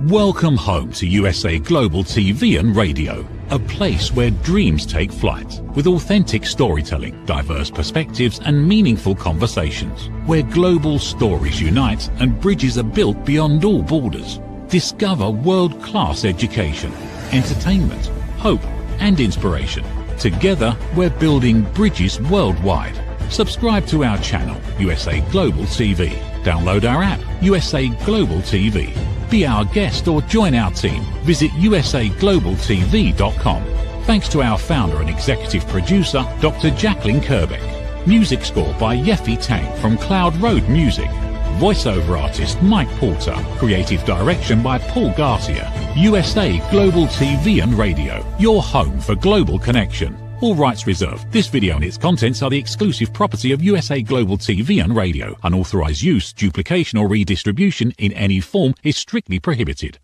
Welcome home to USA Global TV and Radio, a place where dreams take flight, with authentic storytelling, diverse perspectives and meaningful conversations, where global stories unite and bridges are built beyond all borders. Discover world-class education, entertainment, hope and inspiration. Together, we're building bridges worldwide. Subscribe to our channel, USA Global TV. Download our app, USA Global TV. Be our guest or join our team. Visit usaglobaltv.com. Thanks to our founder and executive producer, Dr. Jacalyn KERBECK. Music score by Yeffy Tang from Cloud Road Music. Voiceover artist Mike Porter. Creative direction by Paul Garcia. USA Global TV and Radio. Your home for global connection. All rights reserved. This video and its contents are the exclusive property of USA Global TV and Radio. Unauthorized use, duplication or redistribution in any form is strictly prohibited.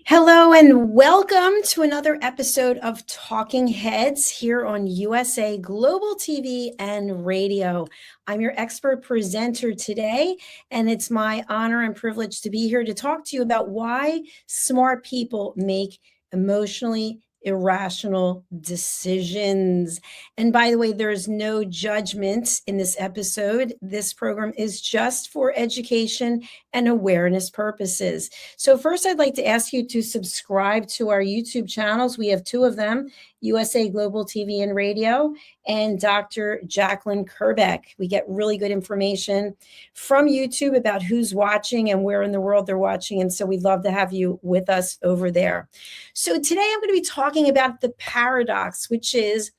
Hello and welcome to another episode of Talking Heads here on USA Global TV and Radio. I'm your expert presenter today, and it's my honor and privilege to be here to talk to you about why smart people make emotionally irrational decisions. And by the way, there's no judgment in this episode. This program is just for education and awareness purposes. So first, I'd like to ask you to subscribe to our YouTube channels. We have two of them, USA Global TV and Radio and Dr. Jacalyn KERBECK. We get really good information from YouTube about who's watching and where in the world they're watching. And so we'd love to have you with us over there. So today I'm going to be talking about the paradox, which is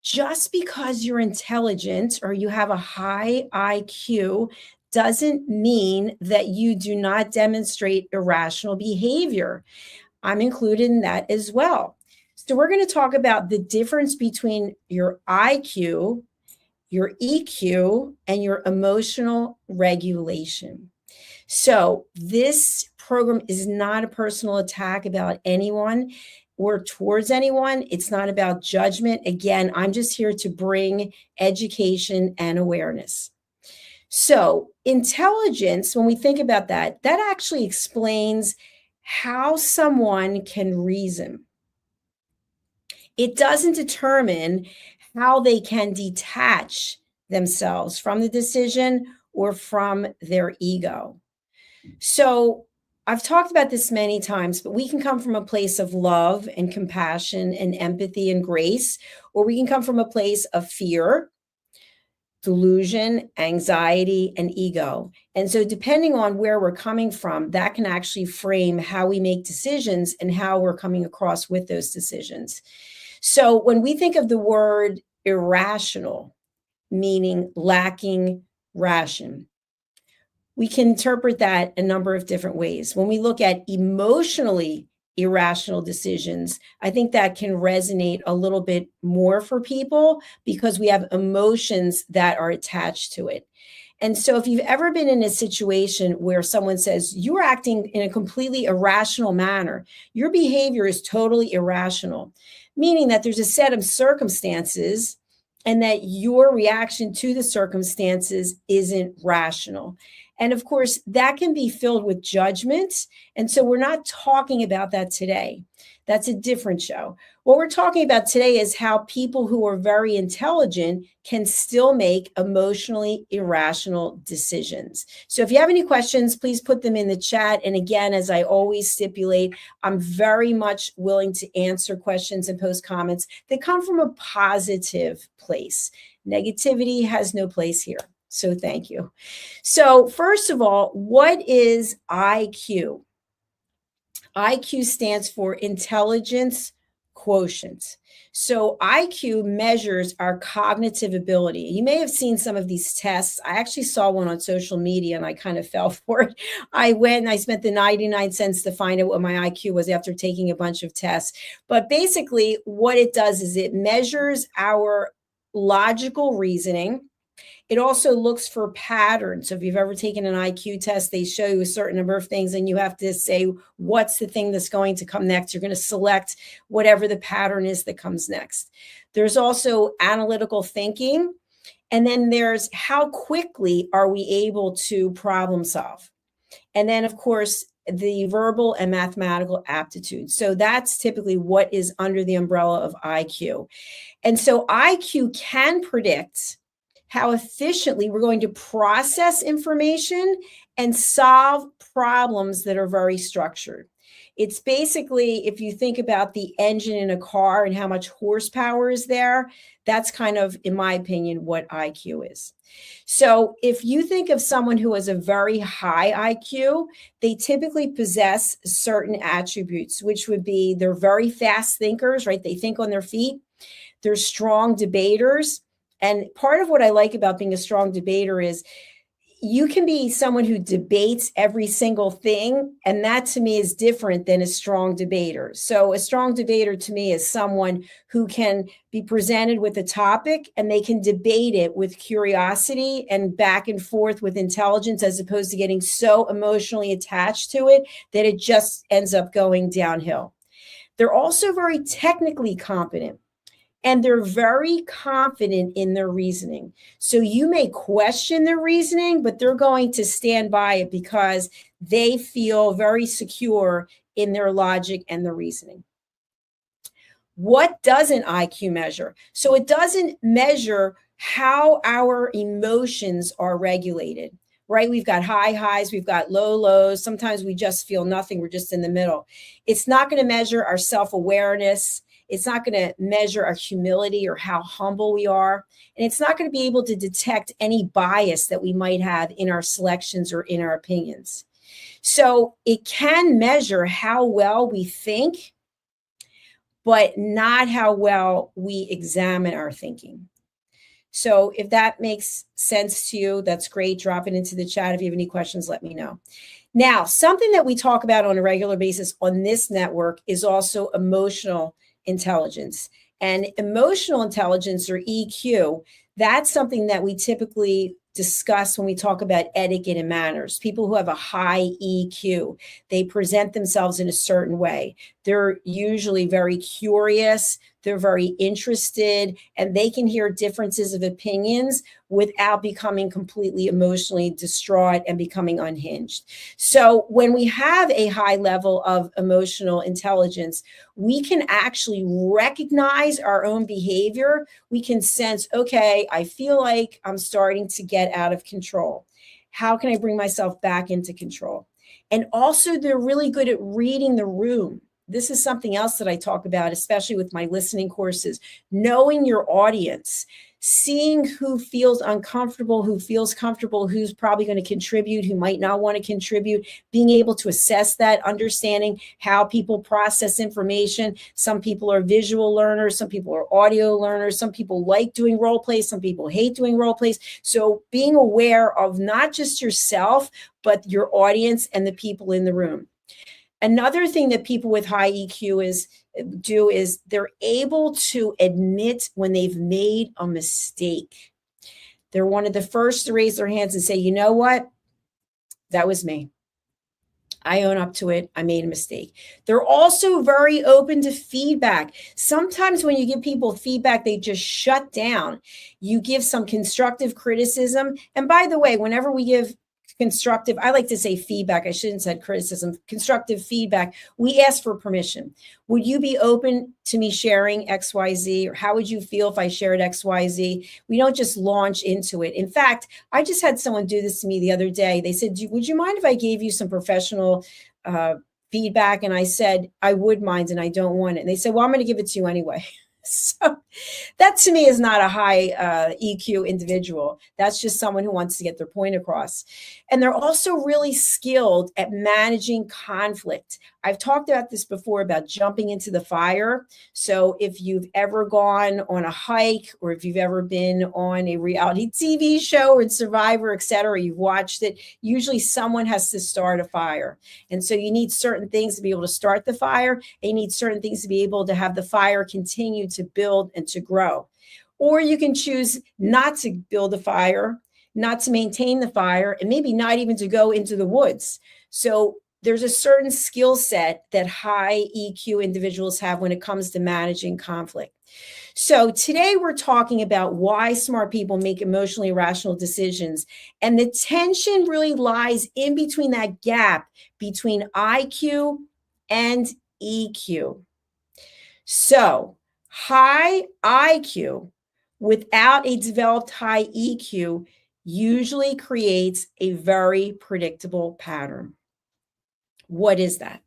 just because you're intelligent or you have a high IQ doesn't mean that you do not demonstrate irrational behavior. I'm included in that as well. So we're going to talk about the difference between your IQ, your EQ, and your emotional regulation. So this program is not a personal attack about anyone or towards anyone. It's not about judgment. Again, I'm just here to bring education and awareness. So intelligence, when we think about that, that actually explains how someone can reason. It doesn't determine how they can detach themselves from the decision or from their ego. So I've talked about this many times, but we can come from a place of love and compassion and empathy and grace, or we can come from a place of fear, delusion, anxiety, and ego. And so depending on where we're coming from, that can actually frame how we make decisions and how we're coming across with those decisions. So when we think of the word irrational, meaning lacking ration, we can interpret that a number of different ways. When we look at emotionally irrational decisions, I think that can resonate a little bit more for people because we have emotions that are attached to it. And so if you've ever been in a situation where someone says you're acting in a completely irrational manner, your behavior is totally irrational, meaning that there's a set of circumstances and that your reaction to the circumstances isn't rational. And of course, that can be filled with judgment. And so we're not talking about that today. That's a different show. What we're talking about today is how people who are very intelligent can still make emotionally irrational decisions. So if you have any questions, please put them in the chat. And again, as I always stipulate, I'm very much willing to answer questions and post comments that come from a positive place. Negativity has no place here. So thank you. So first of all, what is IQ? IQ stands for intelligence quotient. So IQ measures our cognitive ability. You may have seen some of these tests. I actually saw one on social media and I kind of fell for it. I went and I spent the 99 cents to find out what my IQ was after taking a bunch of tests. But basically what it does is it measures our logical reasoning. It also looks for patterns. So if you've ever taken an IQ test, they show you a certain number of things and you have to say, what's the thing that's going to come next? You're going to select whatever the pattern is that comes next. There's also analytical thinking. And then there's how quickly are we able to problem solve? And then, of course, the verbal and mathematical aptitude. So that's typically what is under the umbrella of IQ. And so IQ can predict how efficiently we're going to process information and solve problems that are very structured. It's basically, if you think about the engine in a car and how much horsepower is there, that's kind of, in my opinion, what IQ is. So if you think of someone who has a very high IQ, they typically possess certain attributes, which would be they're very fast thinkers, right? They think on their feet. They're strong debaters. And part of what I like about being a strong debater is you can be someone who debates every single thing. And that to me is different than a strong debater. So a strong debater to me is someone who can be presented with a topic and they can debate it with curiosity and back and forth with intelligence, as opposed to getting so emotionally attached to it that it just ends up going downhill. They're also very technically competent. And they're very confident in their reasoning. So you may question their reasoning, but they're going to stand by it because they feel very secure in their logic and their reasoning. What doesn't IQ measure? So it doesn't measure how our emotions are regulated, right? We've got high highs, we've got low lows. Sometimes we just feel nothing. We're just in the middle. It's not going to measure our self-awareness. It's not going to measure our humility or how humble we are. And it's not going to be able to detect any bias that we might have in our selections or in our opinions. So it can measure how well we think, but not how well we examine our thinking. So if that makes sense to you, that's great. Drop it into the chat. If you have any questions, let me know. Now, something that we talk about on a regular basis on this network is also emotional intelligence. And emotional intelligence, or EQ, that's something that we typically discuss when we talk about etiquette and manners. People who have a high EQ, they present themselves in a certain way. They're usually very curious, they're very interested, and they can hear differences of opinions without becoming completely emotionally distraught and becoming unhinged. So when we have a high level of emotional intelligence, we can actually recognize our own behavior. We can sense, okay, I feel like I'm starting to get out of control. How can I bring myself back into control? And also, they're really good at reading the room. This is something else that I talk about, especially with my listening courses, knowing your audience, seeing who feels uncomfortable, who feels comfortable, who's probably going to contribute, who might not want to contribute, being able to assess that, understanding how people process information. Some people are visual learners, some people are audio learners, some people like doing role plays, some people hate doing role plays. So being aware of not just yourself, but your audience and the people in the room. Another thing that people with high EQ is they're able to admit when they've made a mistake. They're one of the first to raise their hands and say, you know what? That was me. I own up to it. I made a mistake. They're also very open to feedback. Sometimes when you give people feedback, they just shut down. You give some constructive criticism. And by the way, whenever we give constructive, I like to say feedback, I shouldn't say criticism, constructive feedback, we ask for permission. Would you be open to me sharing XYZ? Or how would you feel if I shared XYZ? We don't just launch into it. In fact, I just had someone do this to me the other day. They said, would you mind if I gave you some professional feedback? And I said, I would mind, and I don't want it. And they said, well, I'm going to give it to you anyway. So that to me is not a high EQ individual. That's just someone who wants to get their point across. And they're also really skilled at managing conflict. I've talked about this before about jumping into the fire. So if you've ever gone on a hike, or if you've ever been on a reality TV show or Survivor, etc., you've watched it, usually someone has to start a fire. And so you need certain things to be able to start the fire, and you need certain things to be able to have the fire continue to build and to grow. Or you can choose not to build a fire, not to maintain the fire, and maybe not even to go into the woods. So there's a certain skill set that high EQ individuals have when it comes to managing conflict. So today we're talking about why smart people make emotionally irrational decisions. And the tension really lies in between that gap between IQ and EQ. So high IQ without a developed high EQ usually creates a very predictable pattern. What is that?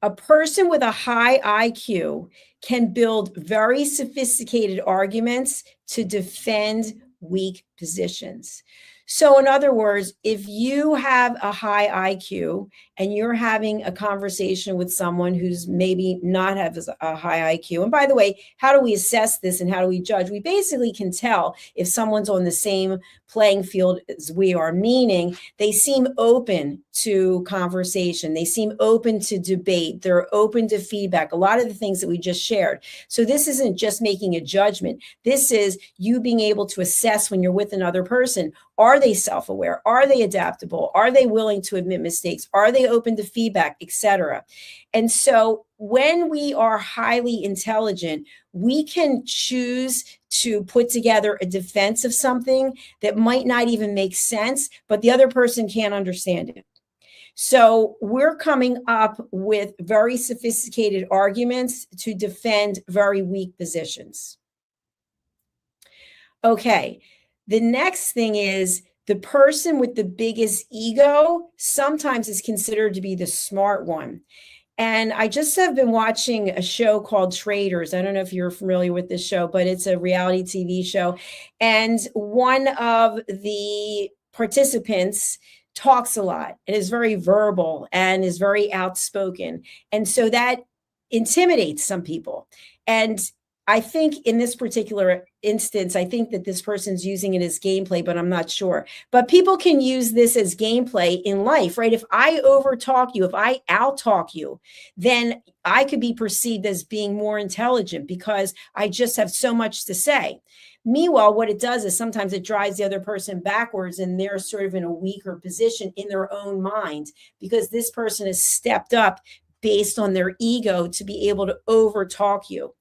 A person with a high IQ can build very sophisticated arguments to defend weak positions. So, in other words, if you have a high IQ and you're having a conversation with someone who's maybe not have a high IQ, and by the way, how do we assess this and how do we judge? We basically can tell if someone's on the same playing field as we are, meaning they seem open to conversation, they seem open to debate, they're open to feedback, a lot of the things that we just shared. So this isn't just making a judgment. This is you being able to assess when you're with another person. Are they self-aware? Are they adaptable? Are they willing to admit mistakes? Are they open to feedback, etc.? And so when we are highly intelligent, we can choose to put together a defense of something that might not even make sense, but the other person can't understand it. So we're coming up with very sophisticated arguments to defend very weak positions. Okay, the next thing is the person with the biggest ego sometimes is considered to be the smart one. And I just have been watching a show called Traders. I don't know if you're familiar with this show, but it's a reality TV show. And one of the participants talks a lot and is very verbal and is very outspoken. And so that intimidates some people. And I think in this particular instance, I think that this person's using it as gameplay, but I'm not sure. But people can use this as gameplay in life, right? If I overtalk you, if I outtalk you, then I could be perceived as being more intelligent because I just have so much to say. Meanwhile, what it does is sometimes it drives the other person backwards and they're sort of in a weaker position in their own mind because this person has stepped up based on their ego to be able to overtalk you.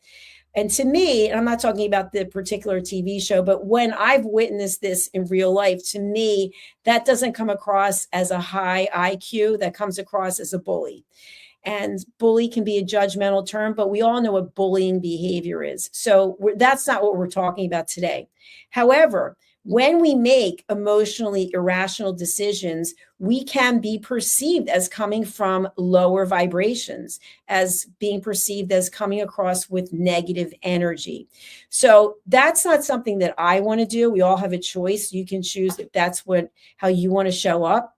And to me, and I'm not talking about the particular TV show, but when I've witnessed this in real life, to me, that doesn't come across as a high IQ, that comes across as a bully. And bully can be a judgmental term, but we all know what bullying behavior is. So that's not what we're talking about today. However, when we make emotionally irrational decisions, we can be perceived as coming from lower vibrations, as being perceived as coming across with negative energy. So that's not something that I want to do. We all have a choice. You can choose if that's how you want to show up.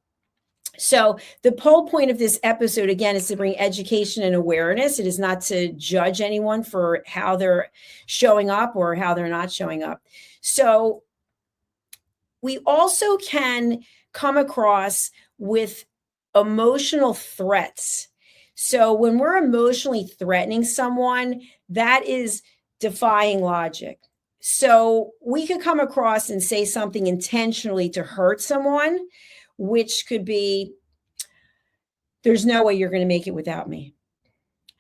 So the whole point of this episode, again, is to bring education and awareness. It is not to judge anyone for how they're showing up or how they're not showing up. So we also can come across with emotional threats. So when we're emotionally threatening someone, that is defying logic. So we could come across and say something intentionally to hurt someone, which could be, there's no way you're going to make it without me.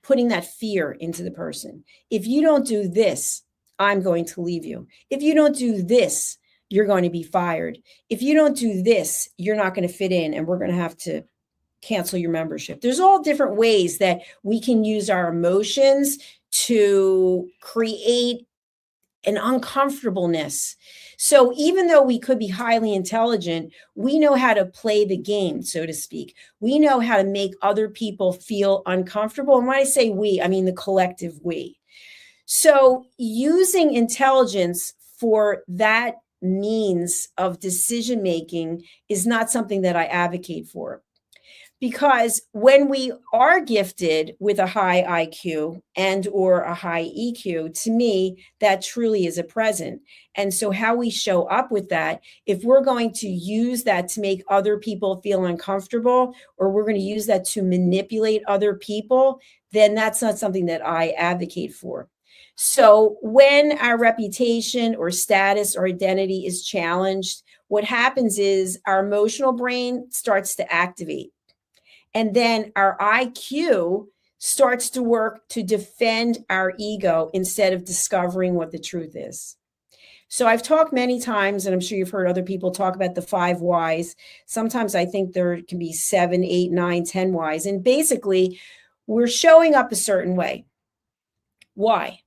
Putting that fear into the person. If you don't do this, I'm going to leave you. If you don't do this, you're going to be fired. If you don't do this, you're not going to fit in and we're going to have to cancel your membership. There's all different ways that we can use our emotions to create an uncomfortableness. So even though we could be highly intelligent, we know how to play the game, so to speak. We know how to make other people feel uncomfortable. And when I say we, I mean the collective we. So using intelligence for that means of decision making is not something that I advocate for. Because when we are gifted with a high IQ and or a high EQ, to me, that truly is a present. And so how we show up with that, if we're going to use that to make other people feel uncomfortable, or we're going to use that to manipulate other people, then that's not something that I advocate for. So when our reputation or status or identity is challenged, what happens is our emotional brain starts to activate. And then our IQ starts to work to defend our ego instead of discovering what the truth is. So I've talked many times, and I'm sure you've heard other people talk about the 5 whys. Sometimes I think there can be 7, 8, 9, 10 whys. And basically, we're showing up a certain way. Why?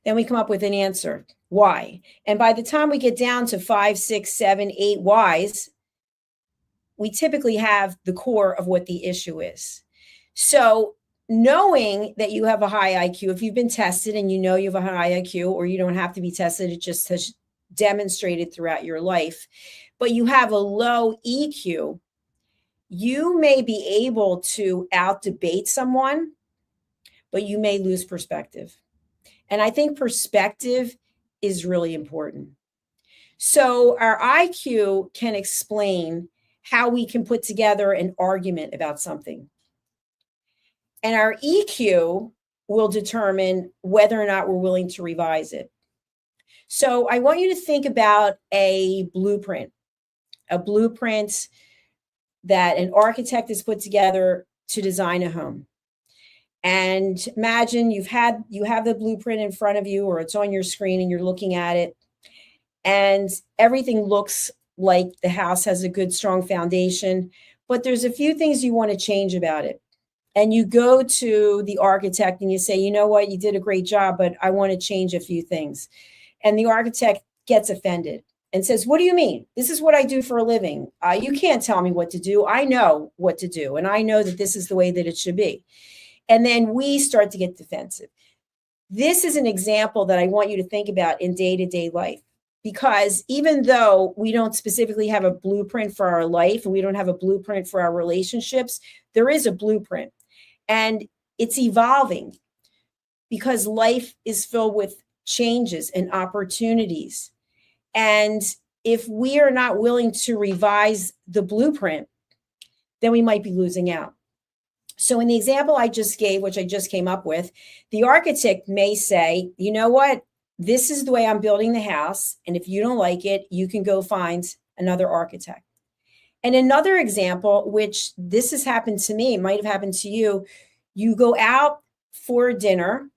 Then we come up with an answer. Why? And by the time we get down to 5, 6, 7, 8 whys, we typically have the core of what the issue is. So knowing that you have a high IQ, if you've been tested and you know you have a high IQ, or you don't have to be tested, it just has demonstrated throughout your life, but you have a low EQ, you may be able to out-debate someone, but you may lose perspective. And I think perspective is really important. So our IQ can explain how we can put together an argument about something. And our EQ will determine whether or not we're willing to revise it. So I want you to think about a blueprint that an architect has put together to design a home. And imagine you have the blueprint in front of you, or it's on your screen and you're looking at it, and everything looks like the house has a good, strong foundation, but there's a few things you want to change about it. And you go to the architect and you say, you know what, you did a great job, but I want to change a few things. And the architect gets offended and says, what do you mean? This is what I do for a living. You can't tell me what to do. I know what to do. And I know that this is the way that it should be. And then we start to get defensive. This is an example that I want you to think about in day-to-day life. Because even though we don't specifically have a blueprint for our life and we don't have a blueprint for our relationships, there is a blueprint, and it's evolving because life is filled with changes and opportunities. And if we are not willing to revise the blueprint, then we might be losing out. So in the example I just gave, which I just came up with, the architect may say, you know what? This is the way I'm building the house. And if you don't like it, you can go find another architect. And another example, which this has happened to me, it might have happened to you, you go out for dinner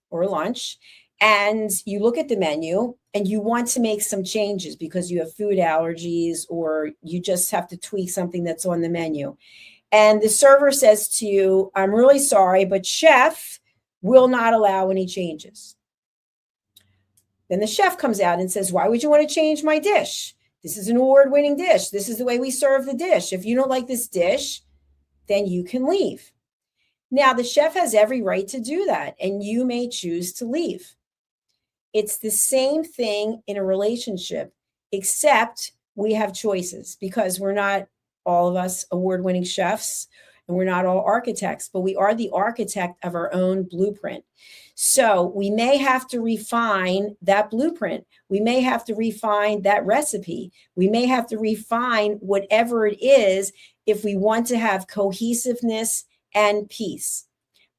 or lunch and you look at the menu and you want to make some changes because you have food allergies or you just have to tweak something that's on the menu. And the server says to you, I'm really sorry, but chef will not allow any changes. Then the chef comes out and says, why would you want to change my dish? This is an award-winning dish. This is the way we serve the dish. If you don't like this dish, then you can leave. Now, the chef has every right to do that, and you may choose to leave. It's the same thing in a relationship, except we have choices because we're not all of us award-winning chefs and we're not all architects, but we are the architect of our own blueprint. So we may have to refine that blueprint. We may have to refine that recipe. We may have to refine whatever it is if we want to have cohesiveness and peace.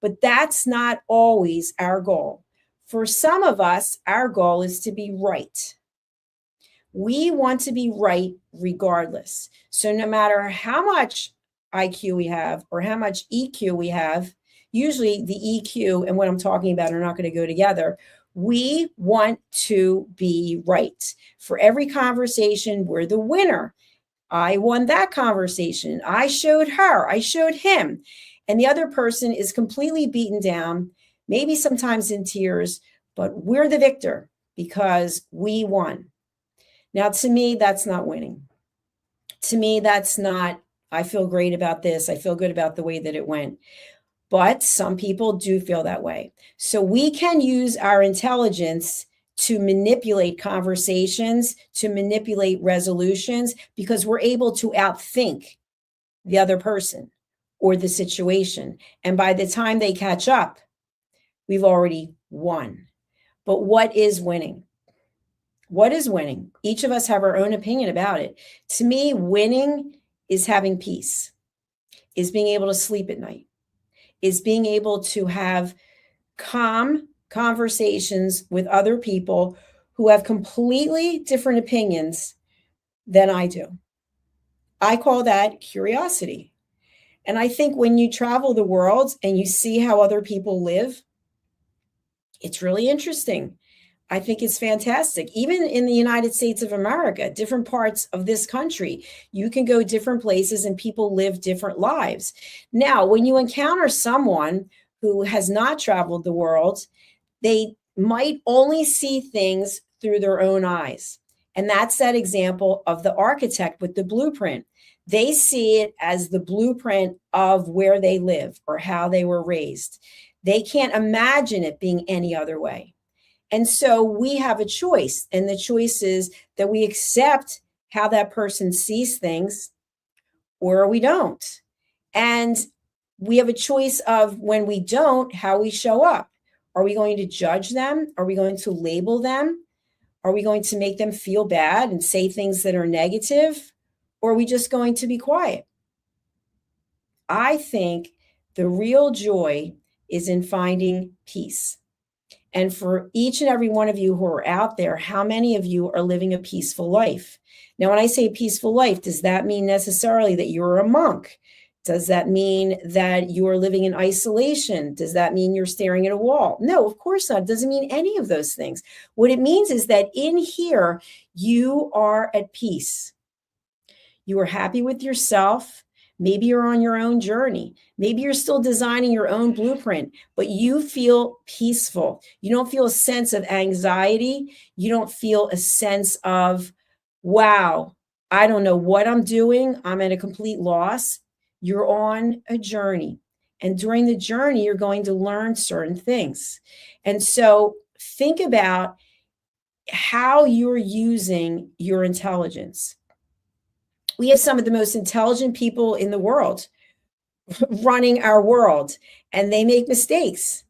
But that's not always our goal. For some of us, our goal is to be right. We want to be right regardless. So no matter how much IQ we have or how much EQ we have, usually the EQ and what I'm talking about are not going to go together. We want to be right. For every conversation, we're the winner. I won that conversation. I showed her. I showed him. And the other person is completely beaten down, maybe sometimes in tears, but we're the victor because we won. Now, to me, that's not winning. To me, that's not, I feel great about this. I feel good about the way that it went. But some people do feel that way. So we can use our intelligence to manipulate conversations, to manipulate resolutions, because we're able to outthink the other person or the situation. And by the time they catch up, we've already won. But what is winning? What is winning? Each of us have our own opinion about it. To me, winning is having peace, is being able to sleep at night, is being able to have calm conversations with other people who have completely different opinions than I do. I call that curiosity. And I think when you travel the world and you see how other people live, it's really interesting. I think it's fantastic. Even in the United States of America, different parts of this country, you can go different places and people live different lives. Now, when you encounter someone who has not traveled the world, they might only see things through their own eyes. And that's that example of the architect with the blueprint. They see it as the blueprint of where they live or how they were raised. They can't imagine it being any other way. And so we have a choice, and the choice is that we accept how that person sees things or we don't. And we have a choice of, when we don't, how we show up. Are we going to judge them? Are we going to label them? Are we going to make them feel bad and say things that are negative? Or are we just going to be quiet? I think the real joy is in finding peace. And for each and every one of you who are out there, how many of you are living a peaceful life? Now, when I say peaceful life, does that mean necessarily that you're a monk? Does that mean that you are living in isolation? Does that mean you're staring at a wall? No, of course not. It doesn't mean any of those things. What it means is that in here, you are at peace. You are happy with yourself. Maybe you're on your own journey. Maybe you're still designing your own blueprint, but you feel peaceful. You don't feel a sense of anxiety. You don't feel a sense of, wow, I don't know what I'm doing. I'm at a complete loss. You're on a journey. And during the journey, you're going to learn certain things. And so think about how you're using your intelligence. We have some of the most intelligent people in the world running our world, and they make mistakes.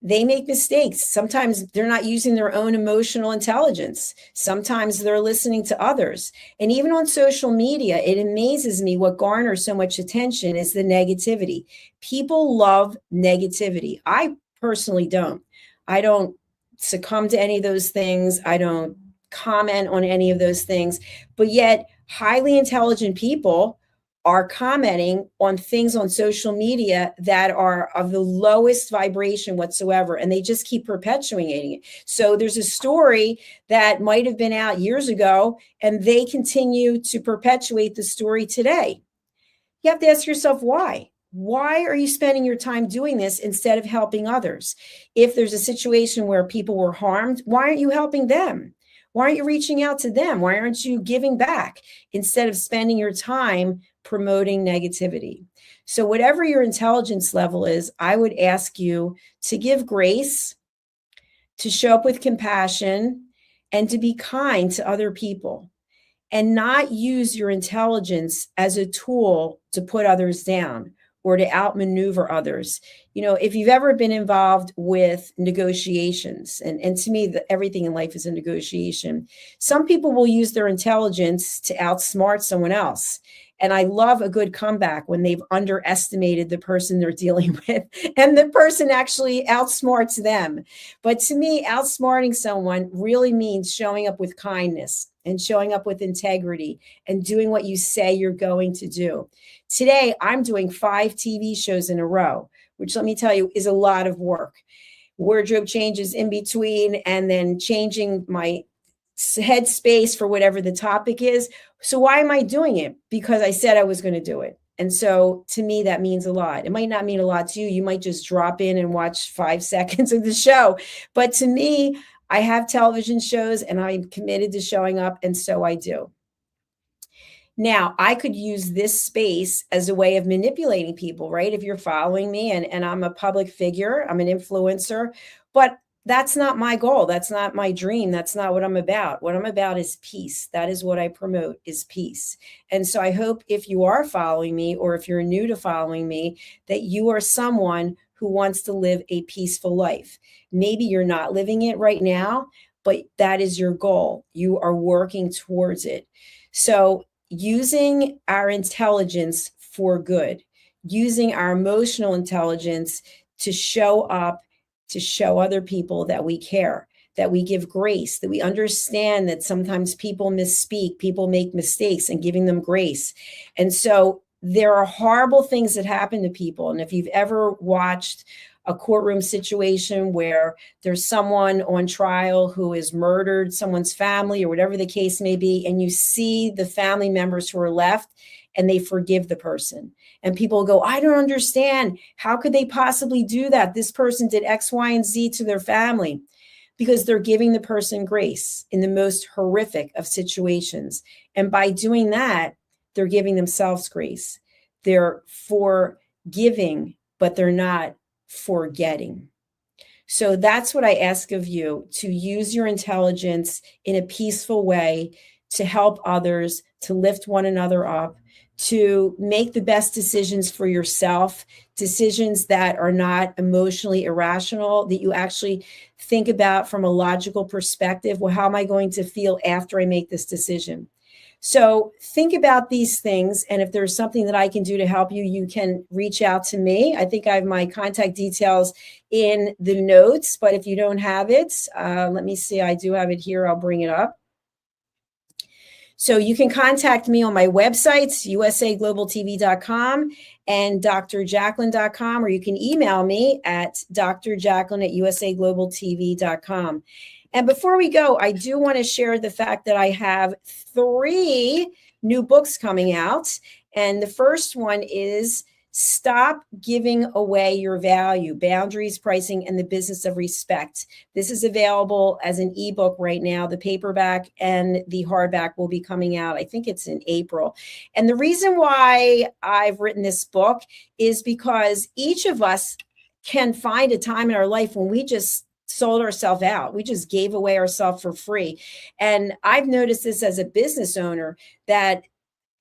They make mistakes. Sometimes they're not using their own emotional intelligence. Sometimes they're listening to others. And even on social media, it amazes me what garners so much attention is the negativity. People love negativity. I personally don't. I don't succumb to any of those things. I don't comment on any of those things. But yet, highly intelligent people are commenting on things on social media that are of the lowest vibration whatsoever, and they just keep perpetuating it. So there's a story that might have been out years ago, and they continue to perpetuate the story today. You have to ask yourself why. Why are you spending your time doing this instead of helping others? If there's a situation where people were harmed, why aren't you helping them? Why aren't you reaching out to them? Why aren't you giving back instead of spending your time promoting negativity? So whatever your intelligence level is, I would ask you to give grace, to show up with compassion, and to be kind to other people, and not use your intelligence as a tool to put others down or to outmaneuver others. You know, if you've ever been involved with negotiations, and to me, everything in life is a negotiation, some people will use their intelligence to outsmart someone else. And I love a good comeback when they've underestimated the person they're dealing with and the person actually outsmarts them. But to me, outsmarting someone really means showing up with kindness and showing up with integrity and doing what you say you're going to do. Today, I'm doing 5 TV shows in a row, which, let me tell you, is a lot of work. Wardrobe changes in between, and then changing my headspace for whatever the topic is. So why am I doing it? Because I said I was going to do it. And so to me, that means a lot. It might not mean a lot to you. You might just drop in and watch 5 seconds of the show. But to me, I have television shows and I'm committed to showing up. And so I do. Now, I could use this space as a way of manipulating people, right? If you're following me and I'm a public figure, I'm an influencer, but that's not my goal. That's not my dream. That's not what I'm about. What I'm about is peace. That is what I promote, is peace. And so I hope if you are following me, or if you're new to following me, that you are someone who wants to live a peaceful life. Maybe you're not living it right now, but that is your goal. You are working towards it. So using our intelligence for good, using our emotional intelligence to show up, to show other people that we care, that we give grace, that we understand that sometimes people misspeak, people make mistakes, and giving them grace. And so there are horrible things that happen to people. And if you've ever watched a courtroom situation where there's someone on trial who has murdered someone's family or whatever the case may be, and you see the family members who are left and they forgive the person. And people go, I don't understand. How could they possibly do that? This person did X, Y, and Z to their family. Because they're giving the person grace in the most horrific of situations. And by doing that, they're giving themselves grace. They're forgiving, but they're not forgetting. So that's what I ask of you, to use your intelligence in a peaceful way to help others, to lift one another up, to make the best decisions for yourself, decisions that are not emotionally irrational, that you actually think about from a logical perspective. Well, how am I going to feel after I make this decision? So think about these things. And if there's something that I can do to help you, you can reach out to me. I think I have my contact details in the notes, but if you don't have it, let me see. I do have it here. I'll bring it up. So you can contact me on my websites, usaglobaltv.com and drjacalyn.com, or you can email me at drjacalyn@usaglobaltv.com. And before we go, I do want to share the fact that I have 3 new books coming out. And the first one is Stop Giving Away Your Value, Boundaries, Pricing, and the Business of Respect. This is available as an ebook right now. The paperback and the hardback will be coming out. I think it's in April. And the reason why I've written this book is because each of us can find a time in our life when we just sold ourselves out. We just gave away ourselves for free. And I've noticed this as a business owner, that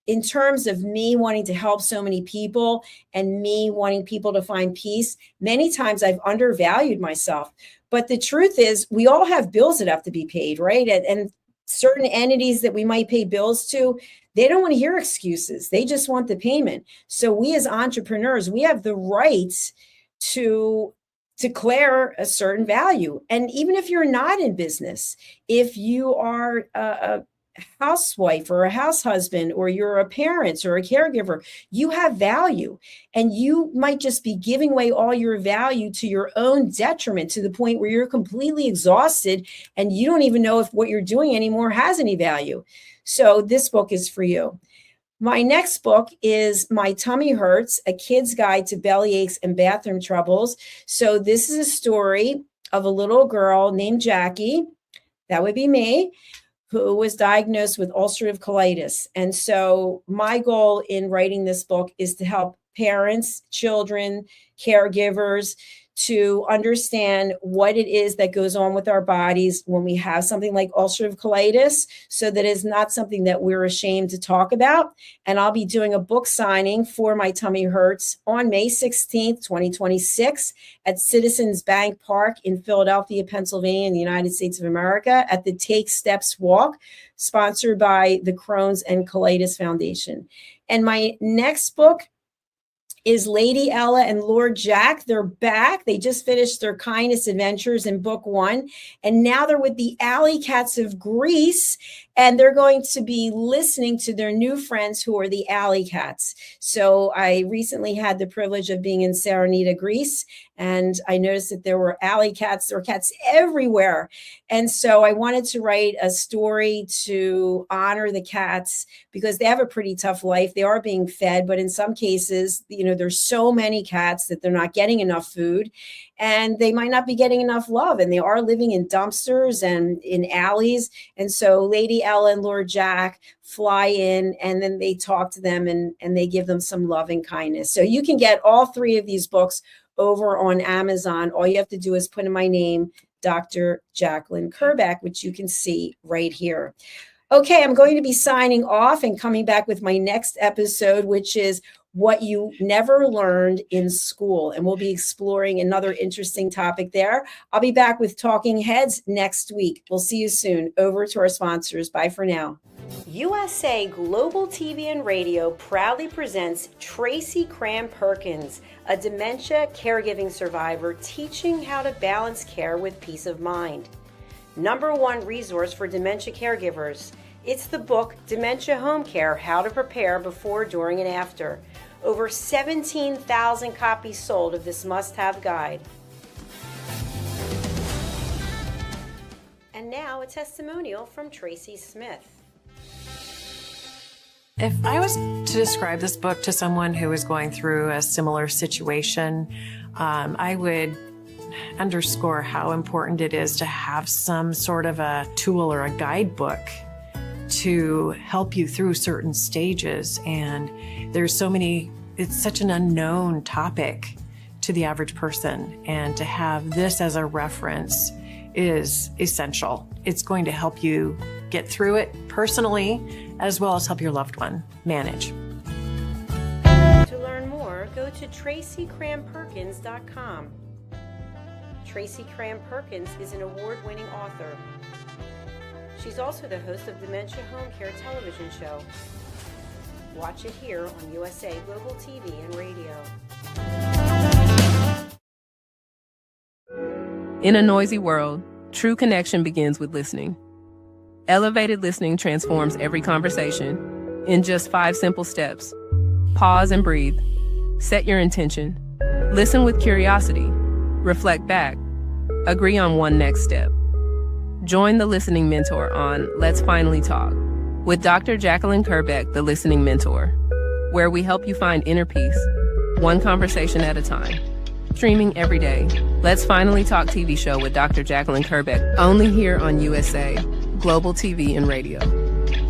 in terms of me wanting to help so many people and me wanting people to find peace, many times I've undervalued myself. But the truth is, we all have bills that have to be paid, right? And certain entities that we might pay bills to, they don't want to hear excuses. They just want the payment. So we as entrepreneurs, we have the right to declare a certain value. And even if you're not in business, if you are a housewife or a house husband, or you're a parent or a caregiver, you have value, and you might just be giving away all your value to your own detriment, to the point where you're completely exhausted and you don't even know if what you're doing anymore has any value. So this book is for you. My next book is My Tummy Hurts, A Kid's Guide to Belly Aches and Bathroom Troubles. So this is a story of a little girl named Jackie, that would be me, who was diagnosed with ulcerative colitis. And so my goal in writing this book is to help parents, children, caregivers to understand what it is that goes on with our bodies when we have something like ulcerative colitis, so that it's not something that we're ashamed to talk about. And I'll be doing a book signing for My Tummy Hurts on May 16th, 2026 at Citizens Bank Park in Philadelphia, Pennsylvania, in the United States of America, at the Take Steps Walk, sponsored by the Crohn's and Colitis Foundation. And my next book is Lady Ella and Lord Jack. They're back. They just finished their Kindness Adventures in book 1. And now they're with the alley cats of Greece. And they're going to be listening to their new friends, who are the alley cats. So I recently had the privilege of being in Saronida, Greece. And I noticed that there were alley cats. There were cats everywhere. And so I wanted to write a story to honor the cats, because they have a pretty tough life. They are being fed, but in some cases, there's so many cats that they're not getting enough food, and they might not be getting enough love. And they are living in dumpsters and in alleys. And so Lady Ella and Lord Jack fly in, and then they talk to them and they give them some love and kindness. So you can get all 3 of these books over on Amazon. All you have to do is put in my name, Dr. Jacalyn KERBECK, which you can see right here. Okay, I'm going to be signing off and coming back with my next episode, which is What You Never Learned in School. And we'll be exploring another interesting topic there. I'll be back with Talking Heads next week. We'll see you soon. Over to our sponsors. Bye for now. USA Global TV and Radio proudly presents Tracy Cram-Perkins, a dementia caregiving survivor, teaching how to balance care with peace of mind. #1 resource for dementia caregivers. It's the book, Dementia Home Care, How to Prepare Before, During, and After. Over 17,000 copies sold of this must-have guide. And now a testimonial from Tracy Smith. If I was to describe this book to someone who is going through a similar situation, I would underscore how important it is to have some sort of a tool or a guidebook to help you through certain stages. And there's so many, it's such an unknown topic to the average person. And to have this as a reference is essential. It's going to help you get through it personally, as well as help your loved one manage. To learn more, go to TracyCramPerkins.com. Tracy Cram Perkins is an award-winning author. She's also the host of Dementia Home Care television show. Watch it here on USA Global TV and Radio. In a noisy world, true connection begins with listening. Elevated listening transforms every conversation in just 5 simple steps. Pause and breathe. Set your intention. Listen with curiosity. Reflect back. Agree on one next step. Join the Listening Mentor on Let's Finally Talk with Dr. Jacalyn KERBECK, the Listening Mentor, where we help you find inner peace, one conversation at a time. Streaming every day. Let's Finally Talk TV show with Dr. Jacalyn KERBECK, only here on USA Global TV and Radio.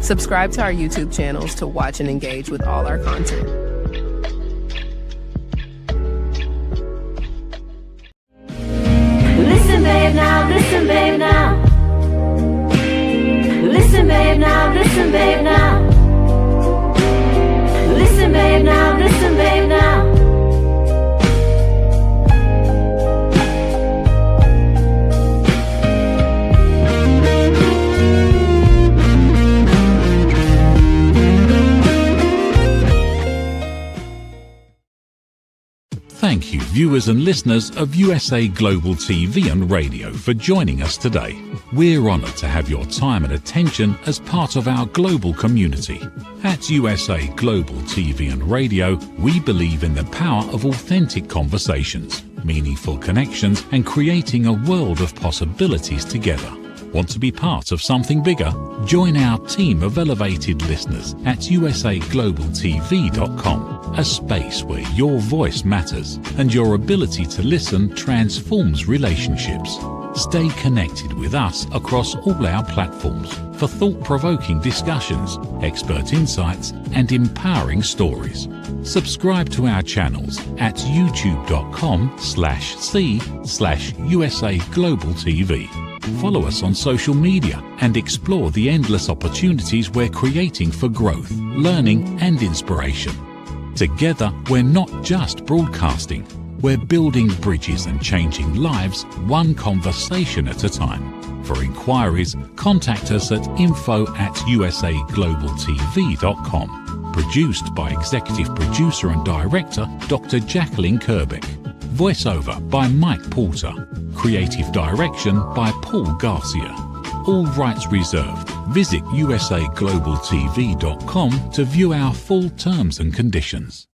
Subscribe to our YouTube channels to watch and engage with all our content. Listen, babe, now, listen, babe, now. Listen, babe, now, listen, babe, now. Listen, babe, now, listen, babe, now. Thank you, viewers and listeners of USA Global TV and Radio, for joining us today. We're honoured to have your time and attention as part of our global community. At USA Global TV and Radio, we believe in the power of authentic conversations, meaningful connections, and creating a world of possibilities together. Want to be part of something bigger? Join our team of elevated listeners at usaglobaltv.com, a space where your voice matters and your ability to listen transforms relationships. Stay connected with us across all our platforms for thought-provoking discussions, expert insights, and empowering stories. Subscribe to our channels at youtube.com/c/USA Global TV. Follow us on social media and explore the endless opportunities we're creating for growth, learning, and inspiration. Together, we're not just broadcasting, we're building bridges and changing lives one conversation at a time. For inquiries, contact us at info@usaglobaltv.com. Produced by Executive Producer and Director Dr. Jacalyn KERBECK. Voiceover by Mike Porter. Creative direction by Paul Garcia. All rights reserved. Visit usaglobaltv.com to view our full terms and conditions.